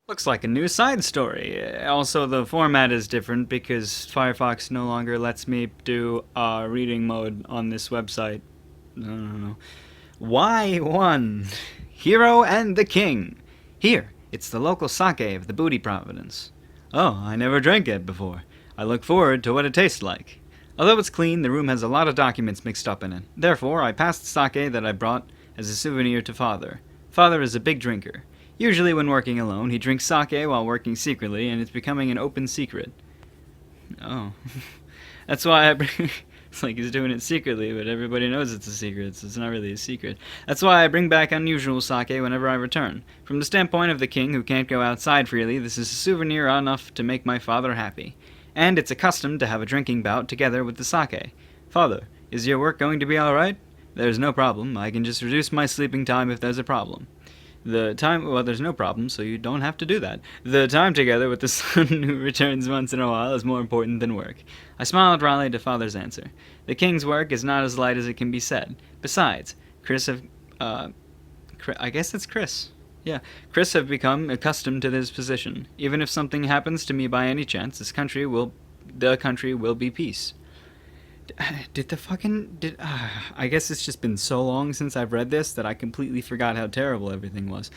Looks like a new side story. Also, the format is different because Firefox no longer lets me do reading mode on this website. No. Y1 Hero and the King. Here, it's the local sake of the Booty Providence. Oh, I never drank it before. I look forward to what it tastes like. Although it's clean, the room has a lot of documents mixed up in it. Therefore, I passed the sake that I brought as a souvenir to Father. Father is a big drinker. Usually when working alone, he drinks sake while working secretly, and it's becoming an open secret. Oh. That's why it's like he's doing it secretly, but everybody knows it's a secret, so it's not really a secret. That's why I bring back unusual sake whenever I return. From the standpoint of the king who can't go outside freely, this is a souvenir enough to make my father happy. And it's a custom to have a drinking bout together with the sake. Father, is your work going to be alright? There's no problem. I can just reduce my sleeping time if there's a problem. There's no problem, so you don't have to do that. The time together with the son who returns once in a while is more important than work. I smiled wryly to Father's answer. The king's work is not as light as it can be said. Besides, I guess it's Chris. Yeah, Chris have become accustomed to this position. Even if something happens to me by any chance, the country will be peace. I guess it's just been so long since I've read this that I completely forgot how terrible everything was.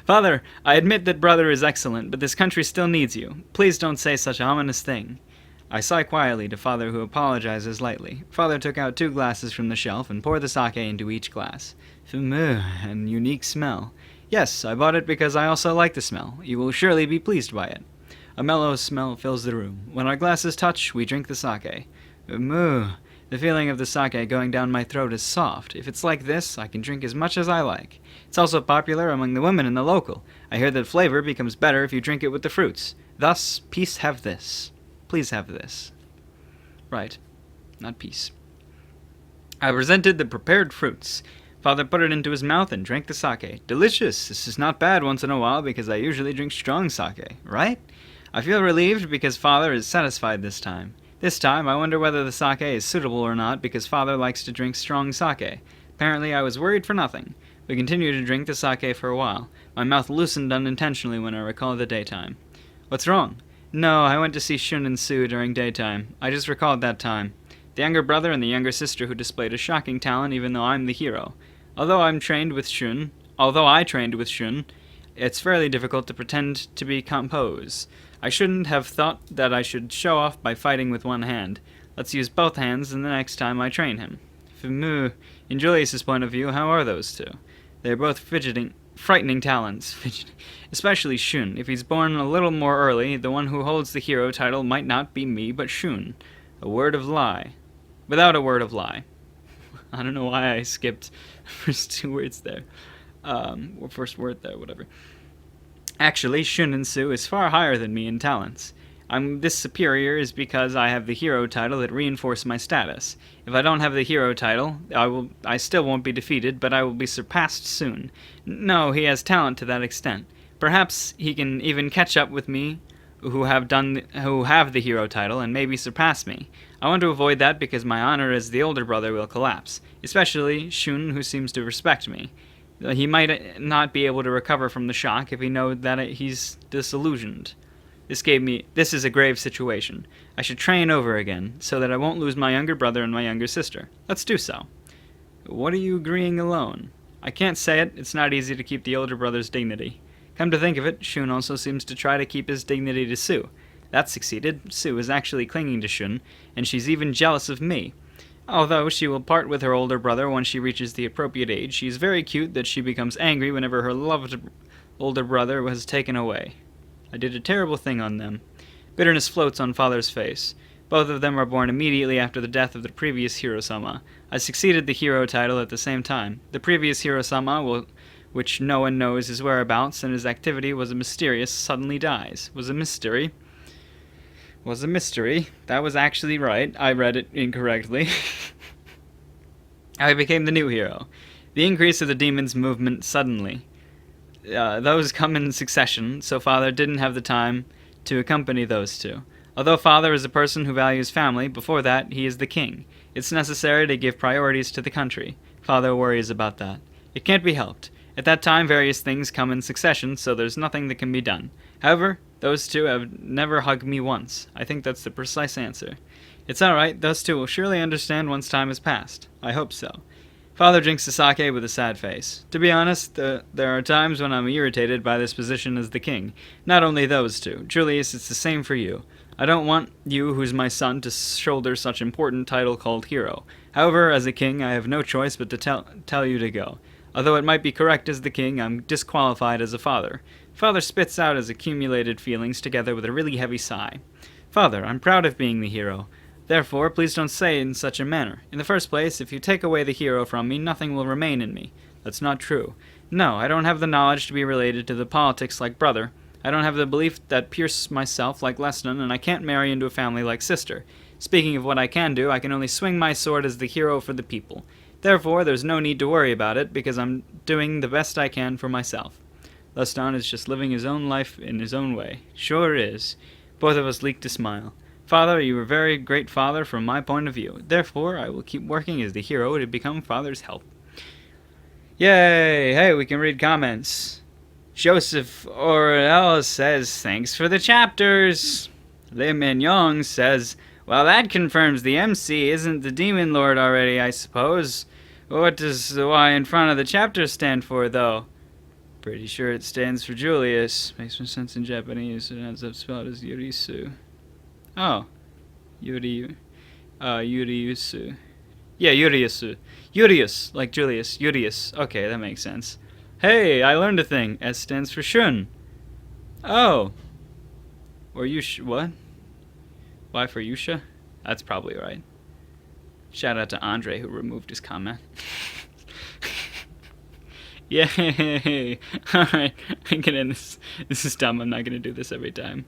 Father, I admit that brother is excellent, but this country still needs you. Please don't say such an ominous thing. I sigh quietly to Father, who apologizes lightly. Father took out 2 glasses from the shelf and poured the sake into each glass. Fameux and unique smell. Yes, I bought it because I also like the smell. You will surely be pleased by it. A mellow smell fills the room. When our glasses touch, we drink the sake. Moo. The feeling of the sake going down my throat is soft. If it's like this, I can drink as much as I like. It's also popular among the women in the local. I hear that flavor becomes better if you drink it with the fruits. Thus, peace have this. Please have this. Right. Not peace. I presented the prepared fruits. Father put it into his mouth and drank the sake. Delicious. This is not bad once in a while because I usually drink strong sake, right? I feel relieved because Father is satisfied this time. This time, I wonder whether the sake is suitable or not because Father likes to drink strong sake. Apparently, I was worried for nothing. We continued to drink the sake for a while. My mouth loosened unintentionally when I recalled the daytime. What's wrong? No, I went to see Shun and Sue during daytime. I just recalled that time. The younger brother and the younger sister who displayed a shocking talent even though I'm the hero. Although I trained with Shun, it's fairly difficult to pretend to be composed. I shouldn't have thought that I should show off by fighting with one hand. Let's use both hands the next time I train him. Fameux. In Julius's point of view, how are those two? They're both frightening talents. Especially Shun. If he's born a little more early, the one who holds the hero title might not be me, but Shun. A word of lie. Without a word of lie. I don't know why I skipped the first 2 words there. Or first word there, whatever. Actually, Shun and Sue is far higher than me in talents. I'm this superior is because I have the hero title that reinforced my status. If I don't have the hero title, I still won't be defeated, but I will be surpassed soon. No, he has talent to that extent. Perhaps he can even catch up with me, who have the hero title, and maybe surpass me. I want to avoid that because my honor as the older brother will collapse, especially Shun, who seems to respect me. He might not be able to recover from the shock if he knows that he's disillusioned. This is a grave situation. I should train over again, so that I won't lose my younger brother and my younger sister. Let's do so. What are you agreeing alone? I can't say it. It's not easy to keep the older brother's dignity. Come to think of it, Shun also seems to try to keep his dignity to Sue. That succeeded. Sue is actually clinging to Shun, and she's even jealous of me. Although she will part with her older brother once she reaches the appropriate age, she is very cute that she becomes angry whenever her loved older brother was taken away. I did a terrible thing on them. Bitterness floats on Father's face. Both of them were born immediately after the death of the previous Hiro-sama. I succeeded the hero title at the same time. The previous Hiro-sama, which no one knows his whereabouts and his activity was a mysterious, suddenly dies. Was a mystery. That was actually right. I read it incorrectly. I became the new hero. The increase of the demon's movement suddenly. Those come in succession, so Father didn't have the time to accompany those two. Although Father is a person who values family, before that he is the king. It's necessary to give priorities to the country. Father worries about that. It can't be helped. At that time, various things come in succession, so there's nothing that can be done. However, those two have never hugged me once. I think that's the precise answer. It's alright, those two will surely understand once time has passed. I hope so. Father drinks the sake with a sad face. To be honest, there are times when I'm irritated by this position as the king. Not only those two. Julius, it's the same for you. I don't want you, who's my son, to shoulder such important title called hero. However, as a king, I have no choice but to tell you to go. Although it might be correct as the king, I'm disqualified as a father. Father spits out his accumulated feelings together with a really heavy sigh. Father, I'm proud of being the hero. Therefore, please don't say it in such a manner. In the first place, if you take away the hero from me, nothing will remain in me. That's not true. No, I don't have the knowledge to be related to the politics like brother. I don't have the belief that pierces myself like Leston, and I can't marry into a family like sister. Speaking of what I can do, I can only swing my sword as the hero for the people. Therefore, there's no need to worry about it, because I'm doing the best I can for myself. Leston is just living his own life in his own way. Sure is. Both of us leaked a smile. Father, you are a very great father from my point of view. Therefore, I will keep working as the hero to become father's help. Yay! Hey, we can read comments. Joseph Orel says, thanks for the chapters. Le Mignon says, well, that confirms the MC isn't the Demon Lord already, I suppose. What does the Y in front of the chapter stand for, though? Pretty sure it stands for Julius. Makes more sense in Japanese. It ends up spelled as Yurisu. Oh. Yuriusu. Yeah, Yuriusu. Urius, like Julius. Urius. Okay, that makes sense. Hey, I learned a thing. S stands for Shun. Oh. Or what? Y for Yusha? That's probably right. Shout out to Andre who removed his comment. Yay! Alright, I can end this. This is dumb. I'm not going to do this every time.